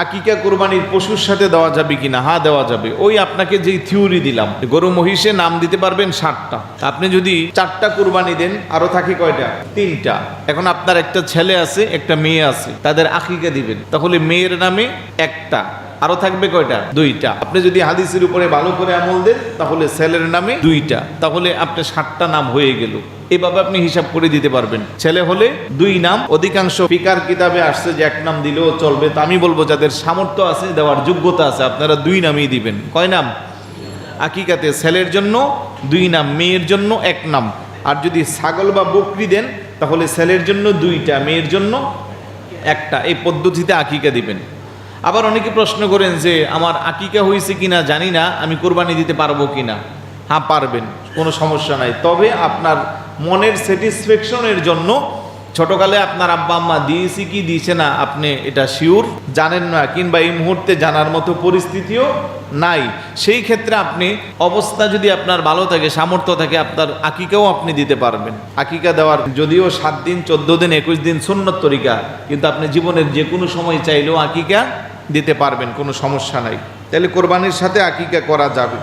আকিকা কোরবানির পশুর সাথে দেওয়া যাবে কিনা? হ্যাঁ, দেওয়া যাবে। ওই আপনাকে যেই থিওরি দিলাম, গরু মহিষে নাম দিতে পারবেন 60টা। আপনি যদি 4টা কোরবানি দেন, আরো থাকে কয়টা? 3টা। এখন আপনার একটা ছেলে আছে, একটা মেয়ে আছে, তাদের আকিকা দিবেন, তাহলে মেয়ের নামে 1টা, আরো থাকবে কয়টা? 2টা। আপনি যদি হাদিসের উপরে ভালো করে আমল দেন, তাহলে ছেলের নামে 2টা, তাহলে আপনি 60টা নাম হয়ে গেল। এভাবে আপনি হিসাব করে দিতে পারবেন। ছেলে হলে 2 নাম, অধিকাংশ ফিকার কিতাবে আসছে যে 1 নাম দিলেও চলবে। তা আমি বলবো যাদের সামর্থ্য আছে, দেওয়ার যোগ্যতা আছে, আপনারা 2 নামই দিবেন। কয় নাম? আকিকাতে ছেলের জন্য 2 নাম, মেয়ের জন্য 1 নাম। আর যদি ছাগল বা বকরি দেন, তাহলে ছেলের জন্য 2টা, মেয়ের জন্য 1টা। এই পদ্ধতিতে আকিকা দিবেন। আবার অনেকে প্রশ্ন করেন যে আমার আকিকা হয়েছে কিনা জানি না, আমি কোরবানি দিতে পারবো কিনা? হ্যাঁ, পারবেন, কোনো সমস্যা নাই। তবে আপনার মনের স্যাটিসফ্যাকশনের জন্য, ছোটকালে আপনার আব্বা আম্মা দিয়েছি কি দিয়েছে না আপনি এটা শিওর জানেন না, কিংবা এই মুহূর্তে জানার মতো পরিস্থিতিও নাই, সেই ক্ষেত্রে আপনি অবস্থা যদি আপনার ভালো থাকে, সামর্থ্য থাকে, আপনার আকিকাও আপনি দিতে পারবেন। আকিকা দেওয়ার যদিও 7 দিন, 14 দিন, 21 দিন সুন্নত তরিকা, কিন্তু আপনি জীবনের যে কোনো সময় চাইলেও আকিকা দিতে পারবেন, কোনো সমস্যা নাই। তাহলে কোরবানির সাথে আকিকা করা যাবে।